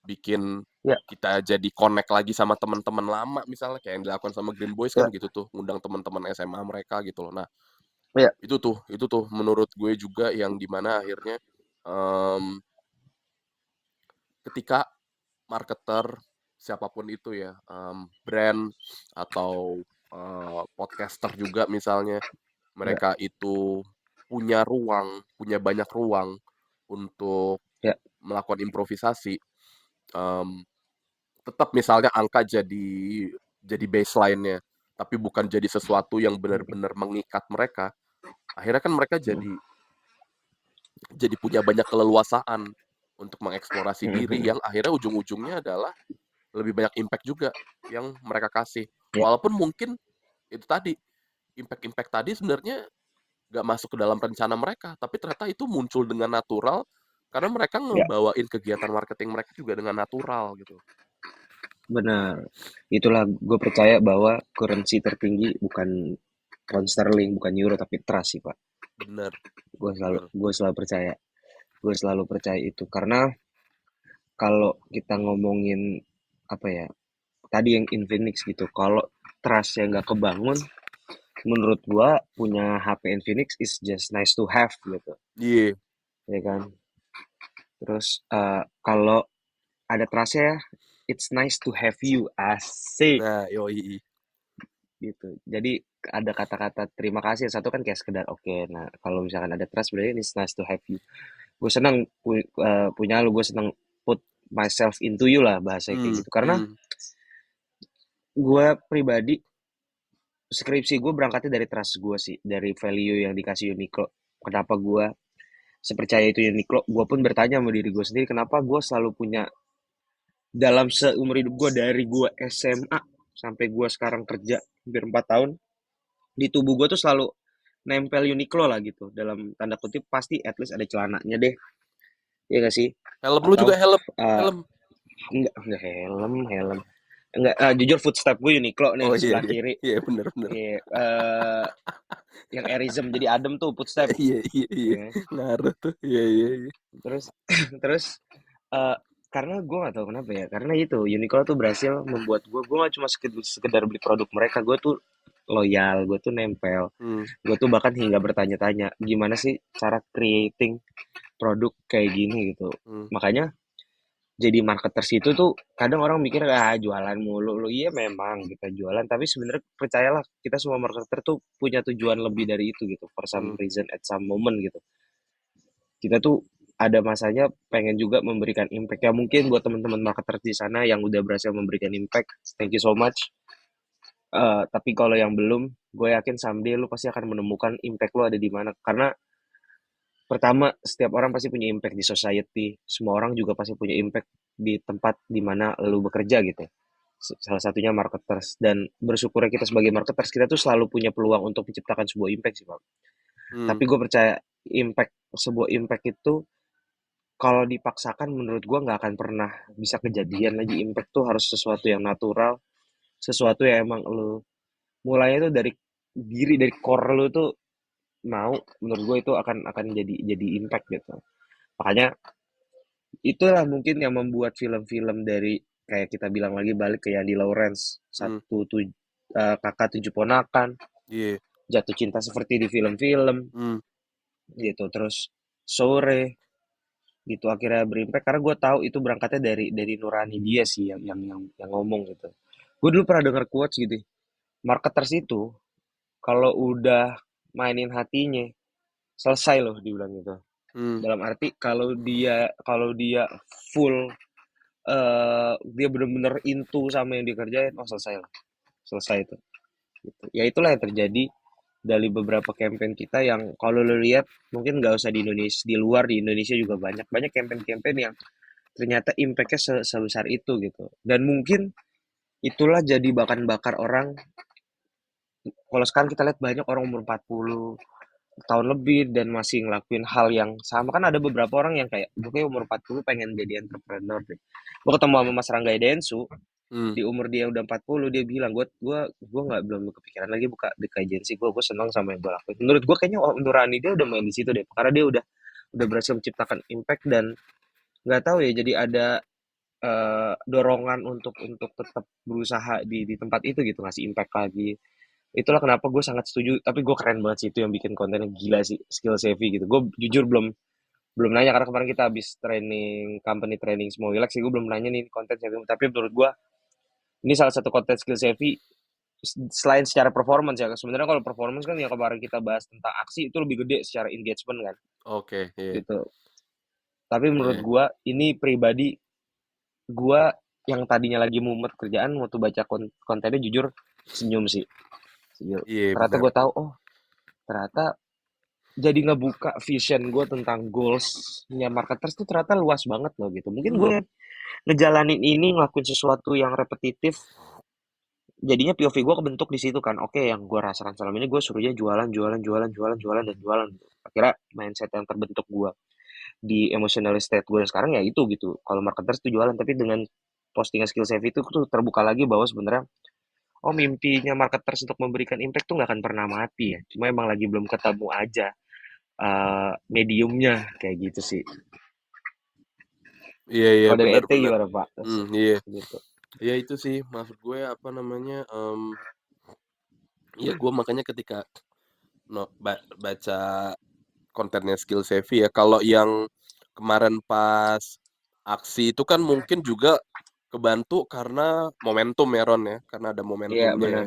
bikin ya, kita jadi connect lagi sama teman-teman lama misalnya kayak yang dilakukan sama Green Boys kan ya, gitu tuh, ngundang teman-teman SMA mereka gitu loh. Nah, ya. itu tuh menurut gue juga yang dimana akhirnya em, ketika marketer siapapun itu ya, brand atau podcaster juga misalnya, Ya, mereka itu punya banyak ruang untuk ya, melakukan improvisasi, em, tetap misalnya angka jadi baseline-nya, tapi bukan jadi sesuatu yang benar-benar mengikat mereka. Akhirnya kan mereka mm, jadi punya banyak keleluasaan untuk mengeksplorasi mm, diri mm. yang akhirnya ujung-ujungnya adalah lebih banyak impact juga yang mereka kasih. Ya, Walaupun mungkin itu tadi, impact-impact tadi sebenarnya nggak masuk ke dalam rencana mereka, tapi ternyata itu muncul dengan natural karena mereka Ya, ngebawain kegiatan marketing mereka juga dengan natural gitu. benar. Itulah gue percaya bahwa currency tertinggi bukan pound sterling, bukan euro, tapi trust sih, Pak. Bener, Gue selalu, bener. gue selalu percaya. Gue selalu percaya itu. Karena kalau kita ngomongin, apa ya, tadi yang Infinix gitu, kalau trustnya nggak kebangun, menurut gua punya HP Infinix is just nice to have gitu, Iya, ya kan? Terus kalau ada trustnya, it's nice to have you, asik nah yoi. gitu. Jadi ada kata-kata terima kasih, satu kan kayak sekedar oke. Nah kalau misalkan ada trust, berarti it's nice to have you. Gue senang punya lu, gue senang put myself into you lah bahasanya kayak Hmm, gitu. Karena hmm, gue pribadi, skripsi gue berangkatnya dari trust gue sih, dari value yang dikasih Uniqlo. Kenapa gue sepercaya itu Uniqlo? Gue pun bertanya sama diri gue sendiri, kenapa gue selalu punya dalam seumur hidup gue, dari gue SMA sampai gue sekarang kerja hampir 4 tahun, di tubuh gue tuh selalu nempel Uniqlo lah gitu. Dalam tanda kutip pasti at least ada celananya deh, ya gak sih? helm lu juga Atau helm, uh, helm. enggak helm. Enggak, jujur footstep gue Uniqlo nih Oh di iya, sebelah iya, kiri. iya bener, bener. Iya, yang Airism jadi adem tuh footstep. Iya, iya, iya, Ya. ngaruh tuh, iya, iya, iya. Terus terus eh karena gue gak tahu kenapa ya, karena itu Uniqlo tuh berhasil membuat gue gak cuma sekedar beli produk mereka, gue tuh loyal, gue tuh nempel, Hmm, gue tuh bahkan hingga bertanya-tanya gimana sih cara creating produk kayak gini gitu. hmm, Makanya jadi marketers itu tuh kadang orang mikir jualan mulu lu, iya memang kita jualan, tapi sebenarnya percayalah kita semua marketer tuh punya tujuan lebih dari itu gitu, for some hmm, reason at some moment gitu. Kita tuh ada masanya pengen juga memberikan impact ya, mungkin buat teman-teman marketer di sana yang udah berhasil memberikan impact, thank you so much. Tapi kalau yang belum, gue yakin someday lu pasti akan menemukan impact lu ada di mana, karena pertama setiap orang pasti punya impact di society, semua orang juga pasti punya impact di tempat di mana lu bekerja gitu. Salah satunya marketers, dan bersyukurnya kita sebagai marketers, kita tuh selalu punya peluang untuk menciptakan sebuah impact sih, Pak. hmm, Tapi gue percaya sebuah impact itu kalau dipaksakan menurut gua nggak akan pernah bisa kejadian lagi. Impact tuh harus sesuatu yang natural, sesuatu yang emang lu mulainya tuh dari diri, dari core lu tuh mau, menurut gue itu akan jadi impact gitu. Makanya itulah mungkin yang membuat film-film dari, kayak kita bilang lagi balik ke Yandi Lawrence, hmm, kakak tujuh ponakan, iya, jatuh cinta seperti di film-film hmm, gitu, terus sore gitu akhirnya berimpact, karena gue tahu itu berangkatnya dari nurani dia sih yang ngomong gitu. Gue dulu pernah dengar quotes gitu, marketers itu kalau udah mainin hatinya selesai loh dibilang gitu. hmm, Dalam arti kalau dia full, dia bener-bener into sama yang dikerjain, oh selesai lah, selesai itu gitu. Ya itulah yang terjadi dari beberapa campaign kita, yang kalau lo lihat mungkin nggak usah di Indonesia, di luar, di Indonesia juga banyak banyak campaign-campaign yang ternyata impactnya sebesar itu gitu. Dan mungkin itulah jadi bahan bakar orang. Kalau sekarang kita lihat banyak orang umur 40 tahun lebih dan masih ngelakuin hal yang sama. Kan ada beberapa orang yang kayak, gue kayak umur 40 pengen jadi entrepreneur deh. Gue ketemu sama Mas Rangga Densu, hmm, di umur dia udah 40 dia bilang, gue nggak, belum kepikiran lagi buka big agency, gue senang sama yang gue lakuin. Menurut gue kayaknya nurani dia udah main di situ deh, karena dia udah berhasil menciptakan impact. Dan nggak tahu ya, jadi ada dorongan untuk tetap berusaha di tempat itu gitu, ngasih impact lagi. Itulah kenapa gue sangat setuju, tapi gue keren banget sih itu yang bikin kontennya gila sih, skill savvy gitu. Gue jujur belum belum nanya karena kemarin kita habis training, company training semua relax sih, gue belum nanya nih konten savvy, tapi menurut gue ini salah satu konten skill savvy. Selain secara performance ya, sebenarnya kalau performance kan yang kemarin kita bahas tentang aksi itu lebih gede secara engagement kan oke, iya, gitu. Tapi menurut iya, gue ini pribadi, gue yang tadinya lagi mumet kerjaan waktu baca kontennya, jujur senyum sih, senyum. iya Ternyata bener, gue tahu, oh ternyata jadi ngebuka vision gue tentang goalsnya marketers tuh ternyata luas banget loh gitu. Mungkin gue hmm, ngejalanin ini, ngelakuin sesuatu yang repetitif jadinya POV gue kebentuk di situ kan. Oke, yang gue rasakan selama ini gue suruhnya jualan, jualan, jualan, jualan, jualan, dan jualan. Akhirnya mindset yang terbentuk gue di emotional state gue sekarang ya itu gitu. Kalau marketers itu jualan, tapi dengan postingan skill save itu tuh terbuka lagi bahwa sebenarnya oh mimpinya marketers untuk memberikan impact tuh nggak akan pernah mati ya. Cuma emang lagi belum ketemu aja mediumnya kayak gitu sih. Iya iya, Kalau dari benar ET benar. gimana Pak? Iya. Gitu. Ya itu sih maksud gue apa namanya, ya gue makanya ketika baca kontennya Skill Savvy ya, kalau yang kemarin pas aksi itu kan mungkin juga kebantu karena momentum ya Ron ya, karena ada Iya momentumnya ya, benar.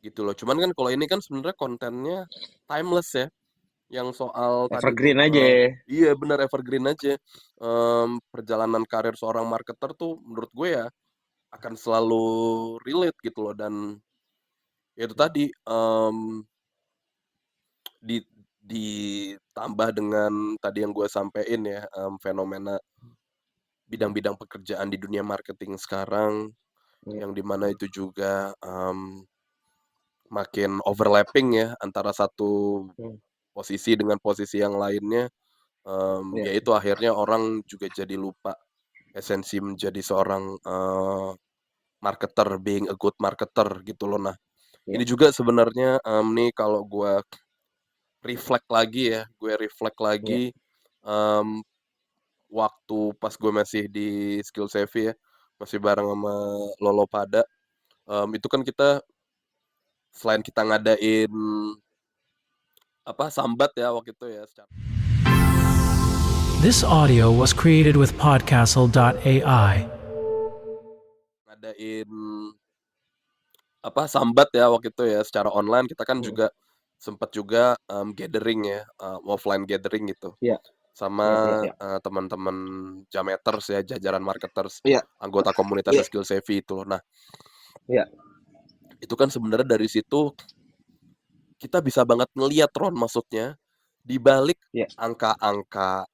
gitu loh. Cuman kan kalau ini kan sebenarnya kontennya timeless ya, yang soal tadi tuh, Evergreen aja. iya benar evergreen aja. Perjalanan karir seorang marketer tuh menurut gue ya akan selalu relate gitu loh, dan ya itu tadi, di ditambah dengan tadi yang gue sampein ya, fenomena bidang-bidang pekerjaan di dunia marketing sekarang, Iya. yang di mana itu juga, makin overlapping ya antara satu Hmm. posisi dengan posisi yang lainnya, Iya. ya itu akhirnya orang juga jadi lupa esensi menjadi seorang, marketer, being a good marketer gitu loh. Nah, Iya. ini juga sebenarnya, nih kalau gue reflect Iya. lagi, mmm, waktu pas gue masih di Skill Savvy ya, masih bareng sama Lolo pada, itu kan kita selain kita ngadain apa, sambat ya waktu itu ya, This audio was created with Podcastle.ai. ngadain apa, sambat ya waktu itu ya secara online, kita kan Hmm. juga sempet juga, gathering ya, offline gathering gitu Iya. Iya. Iya. sama, Iya. teman-teman Jameters ya, jajaran marketers, Iya. anggota komunitas Iya. Skill Savvy itu loh. Nah, Iya. itu kan sebenarnya dari situ kita bisa banget ngelihat Ron, maksudnya di balik Iya. angka-angka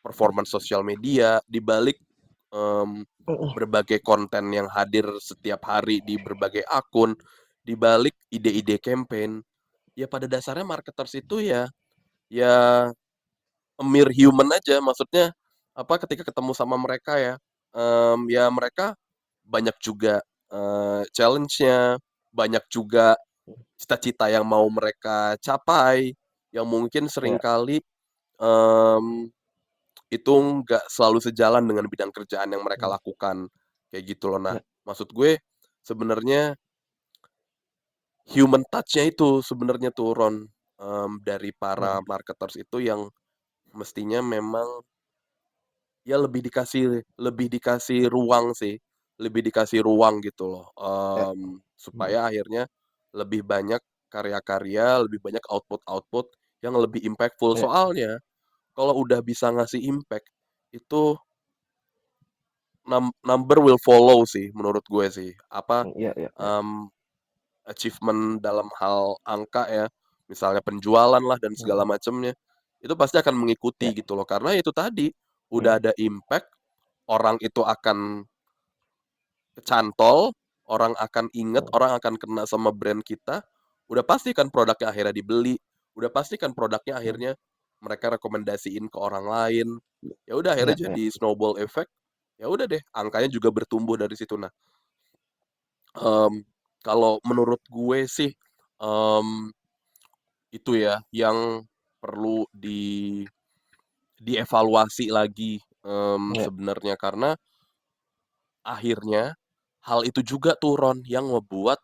performance sosial media, di balik, mmm, Heeh. berbagai konten yang hadir setiap hari di berbagai akun, di balik ide-ide campaign, ya pada dasarnya marketers itu ya a mere human aja. Maksudnya, apa, ketika ketemu sama mereka ya, ya mereka banyak juga, challenge-nya, banyak juga cita-cita yang mau mereka capai, yang mungkin Iya. seringkali, mmm, itu nggak selalu sejalan dengan bidang kerjaan yang mereka Hmm. lakukan, kayak gitu loh. Nah, Iya. maksud gue sebenarnya human touch-nya itu sebenarnya tuh Ron, dari para Hmm. marketers itu yang mestinya memang ya lebih dikasih ruang sih, lebih dikasih ruang gitu loh, Iya. Hmm. supaya akhirnya lebih banyak karya-karya, lebih banyak output-output yang lebih impactful. Iya. Soalnya kalau udah bisa ngasih impact, itu number will follow sih menurut gue sih. Apa, Iya. Iya. Iya. mmm, achievement dalam hal angka ya, misalnya penjualan lah dan segala Hmm. macamnya, itu pasti akan Iya. mengikuti gitu loh. Karena itu tadi, Hmm. udah ada impact, orang itu akan kecantol, orang akan inget, Hmm. orang akan kena sama brand kita, udah pasti kan produknya akhirnya dibeli, udah pasti kan produknya Hmm. akhirnya mereka rekomendasiin ke orang lain. Ya udah Iya. akhirnya Iya. jadi snowball effect, ya udah deh angkanya juga bertumbuh dari situ. Nah, mmm, kalau menurut gue sih, mmm, itu ya yang perlu dievaluasi lagi, Iya. sebenarnya karena akhirnya, hal itu juga tuh Ron yang ngebuat,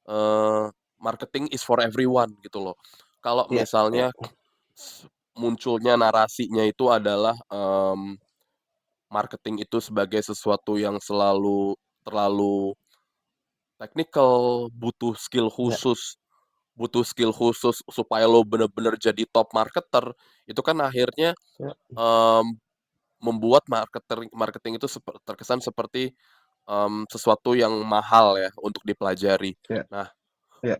eee, marketing is for everyone gitu loh. Kalau Iya. Iya. misalnya munculnya narasinya itu adalah, marketing itu sebagai sesuatu yang terlalu technical, Iya. butuh skill khusus supaya lo bener-bener jadi top marketer, itu kan akhirnya, Iya. mmm, membuat marketing itu terkesan seperti, sesuatu yang mahal ya untuk dipelajari. Iya. Nah, Iya.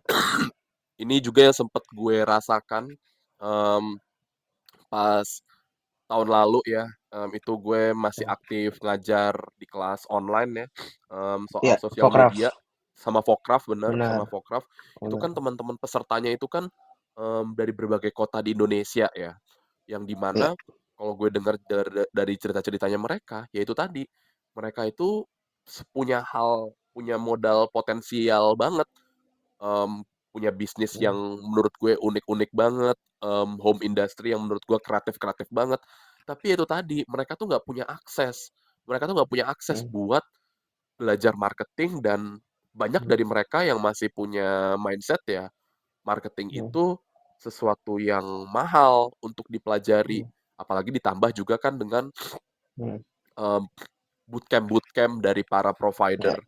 ini juga yang sempet gue rasakan, pas tahun lalu ya, itu gue masih aktif ngajar di kelas online ya, soal Iya. sosial Infograph. media sama Fokraf, bener, sama Benar, Fokraf. Itu kan benar. teman-teman pesertanya itu kan, dari berbagai kota di Indonesia ya, yang di Iya, mana kalau gue dengar dari cerita-ceritanya mereka, ya itu tadi, mereka itu punya modal potensial banget, punya bisnis yang mhm, menurut gue unik-unik banget, home industry yang menurut gue kreatif-kreatif banget. Tapi itu tadi, mereka tuh nggak punya akses mhm, buat belajar marketing dan banyak mhm, dari mereka yang masih punya mindset ya, marketing mhm, itu sesuatu yang mahal untuk dipelajari. mhm, Apalagi ditambah juga kan dengan, mhm. mmm, bootcamp-bootcamp dari para provider Iya,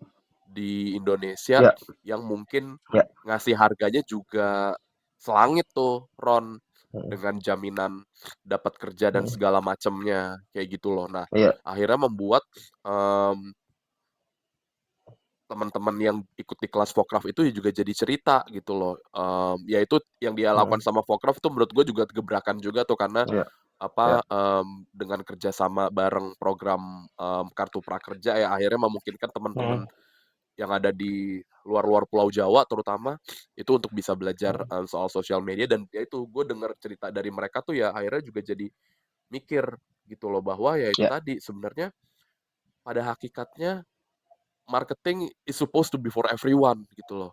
di Indonesia iya, yang mungkin iya, ngasih harganya juga selangit tuh, Ron, mhm, dengan jaminan dapat kerja dan mhm. segala macamnya, kayak gitu loh. Nah, Iya, akhirnya membuat, mmm teman-teman yang ikut di kelas Vokraf itu juga jadi cerita gitu loh, ya itu yang dia lakukan mhm, sama Vokraf itu menurut gue juga gebrakan juga tuh karena iya, iya, apa, dengan kerjasama bareng program, Kartu Prakerja ya akhirnya memungkinkan teman-teman mhm, yang ada di luar-luar Pulau Jawa terutama, itu untuk bisa belajar, mhm, soal sosial media dan ya itu gue dengar cerita dari mereka tuh ya akhirnya juga jadi mikir gitu loh bahwa ya itu iya, tadi sebenarnya pada hakikatnya marketing is supposed to be for everyone gitu loh.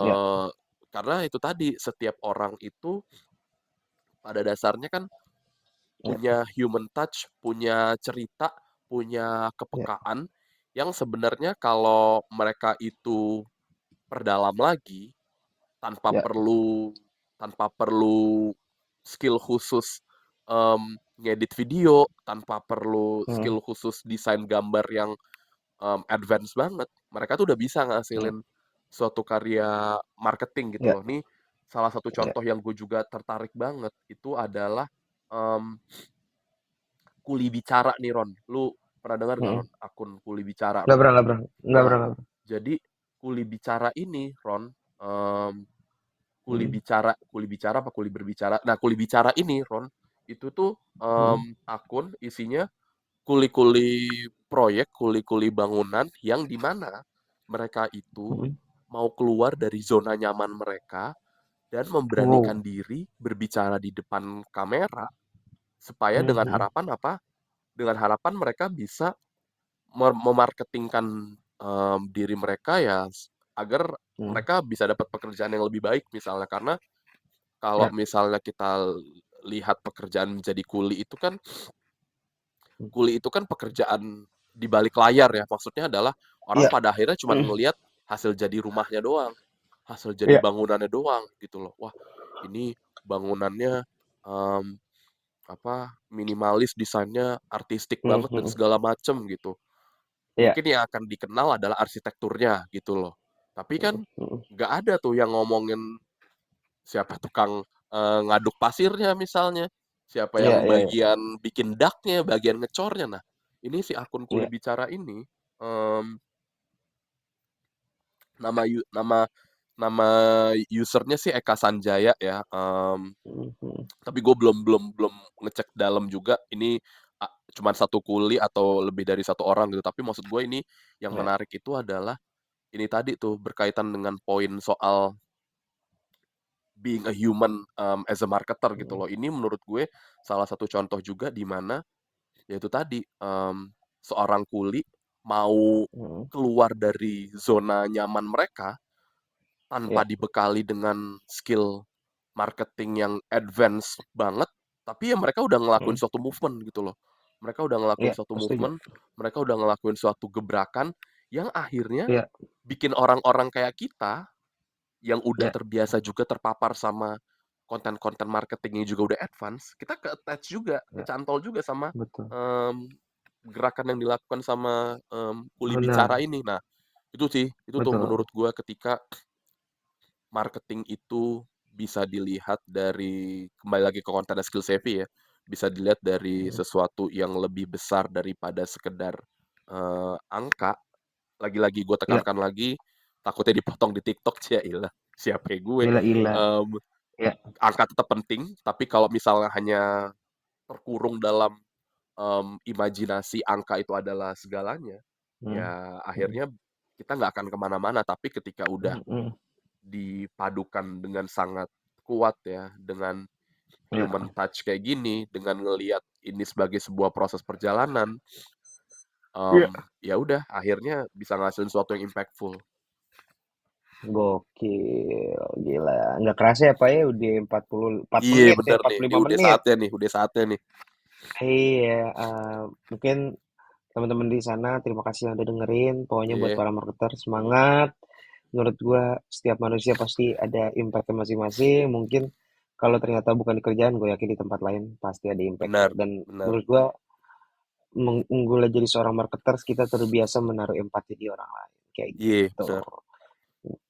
iya, Eee, karena itu tadi, setiap orang itu pada dasarnya kan iya, punya human touch, punya cerita, punya iya, kepekaan yang sebenarnya kalau mereka itu perdalam lagi tanpa iya, perlu tanpa perlu skill khusus, ngedit video, tanpa perlu mhm, skill khusus desain gambar yang advance banget, mereka tuh udah bisa mhm, ngasilin suatu karya marketing gitu iya, loh. Nih salah satu iya, contoh yang gue juga tertarik banget itu adalah, mmm, Kuli Bicara nih Ron, lu pernah dengar nggak mhm. Ron, akun Kuli Bicara Nggak Ron? pernah, nggak pernah, nggak Nah, pernah, nggak pernah. jadi Kuli Bicara ini Ron, mmm, Mhm, Kuli Bicara apa Kuli Berbicara? Nah, Kuli Bicara ini Ron, itu tuh, mhm, akun isinya kuli-kuli proyek, kuli-kuli bangunan yang di mana mereka itu mhm. mau keluar dari zona nyaman mereka dan Wow, memberanikan diri berbicara di depan kamera supaya mhm, dengan mhm, harapan apa? Dengan harapan mereka bisa memarketingkan, diri mereka ya agar mhm, mereka bisa dapat pekerjaan yang lebih baik misalnya. Karena kalau iya, misalnya kita lihat pekerjaan menjadi mhm, kuli itu kan pekerjaan di balik layar ya, maksudnya adalah orang iya, pada akhirnya cuman mhm, ngelihat hasil jadi rumahnya doang, hasil jadi iya, bangunannya doang gitu loh. Wah, ini bangunannya, mmm, minimalis, desainnya artistik mhm, banget dan mhm, segala macem gitu. iya, Mungkin yang akan dikenal adalah arsitekturnya gitu loh. Tapi kan mhm, mhm, nggak ada tuh yang ngomongin siapa tukang, ngaduk pasirnya misalnya, siapa iya, yang iya, iya, bagian bikin daknya, bagian ngecornya. Nah, ini si akun Kuli iya, Bicara ini, mmm, nama yu nama nama user-nya sih Eka Sanjaya ya, mhm, mhm, tapi gue belum ngecek dalam juga ini cuman satu kuli atau lebih dari satu orang gitu. Tapi maksud gue ini yang iya, menarik itu adalah ini tadi tuh berkaitan dengan poin soal being a human, as a marketer gitu mhm, loh. Ini menurut gue salah satu contoh juga di mana, ya itu tadi, seorang kuli mau mhm, keluar dari zona nyaman mereka, tanpa iya, dibekali dengan skill marketing yang advance banget, tapi ya mereka udah ngelakuin mhm, suatu movement gitu loh. Mereka udah ngelakuin iya, suatu setuju. movement, mereka udah ngelakuin suatu gebrakan yang akhirnya Iya, bikin orang-orang kayak kita yang udah iya, terbiasa juga terpapar sama konten-konten marketing yang juga udah advance, kita ke-attach juga, iya, kecantol juga sama, betul, mmm, gerakan yang dilakukan sama, Kuli Bicara benar, ini. Nah, itu sih, itu tuh betul, menurut gua ketika marketing itu bisa dilihat dari kembali lagi ke konten dan skill savvy ya, bisa dilihat dari mhm, sesuatu yang lebih besar daripada sekedar, angka. Lagi-lagi gue iya, tekankan lagi, takutnya dipotong di TikTok, ya ilah, siapa kayak gue. gila, gila, Mmm, iya, angka tetap penting, tapi kalau misalnya hanya terkurung dalam, imajinasi angka itu adalah segalanya, mhm, ya mhm, akhirnya kita nggak akan kemana-mana. Tapi ketika udah Mm-mm. dipadukan dengan sangat kuat ya, dengan Ya, human touch kayak gini, dengan ngelihat ini sebagai sebuah proses perjalanan, iya. ya udah akhirnya bisa ngasilin sesuatu yang impactful. Gokil, gila. Nggak kerasa ya Pak ya, udah 44 Iya menit ya, bener nih, ini 45 udah menit. saatnya nih, udah saatnya nih. Iya, mungkin teman-teman di sana terima kasih yang udah dengerin. Pokoknya buat Iya, para marketer semangat. Menurut gua setiap manusia pasti ada impactnya masing-masing. Mungkin kalau ternyata bukan di kerjaan, gue yakin di tempat lain pasti ada impactnya. benar, Dan benar. menurut gua menggula jadi seorang marketer, kita terbiasa menaruh empati di orang lain. Kayak Iya, gitu. benar.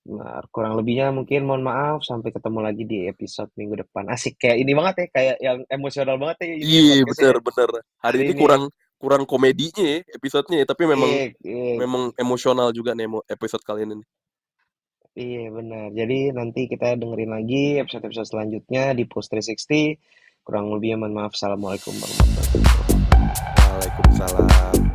Nah, kurang lebihnya mungkin mohon maaf. Sampai ketemu lagi di episode minggu depan. Asik kayak ini banget ya, kayak yang emosional banget ya ini ya Iya, podcastnya benar, ya. benar. Hari Hari ini ini ya. kurang kurang komedinya ya episodenya ya, tapi memang Iya, iya, memang emosional juga nih episode kali ini. iya benar. Jadi nanti kita dengerin lagi episode-episode selanjutnya di Post 360. Kurang lebihnya mohon maaf. Assalamualaikum warahmatullahi wabarakatuh. Waalaikumsalam.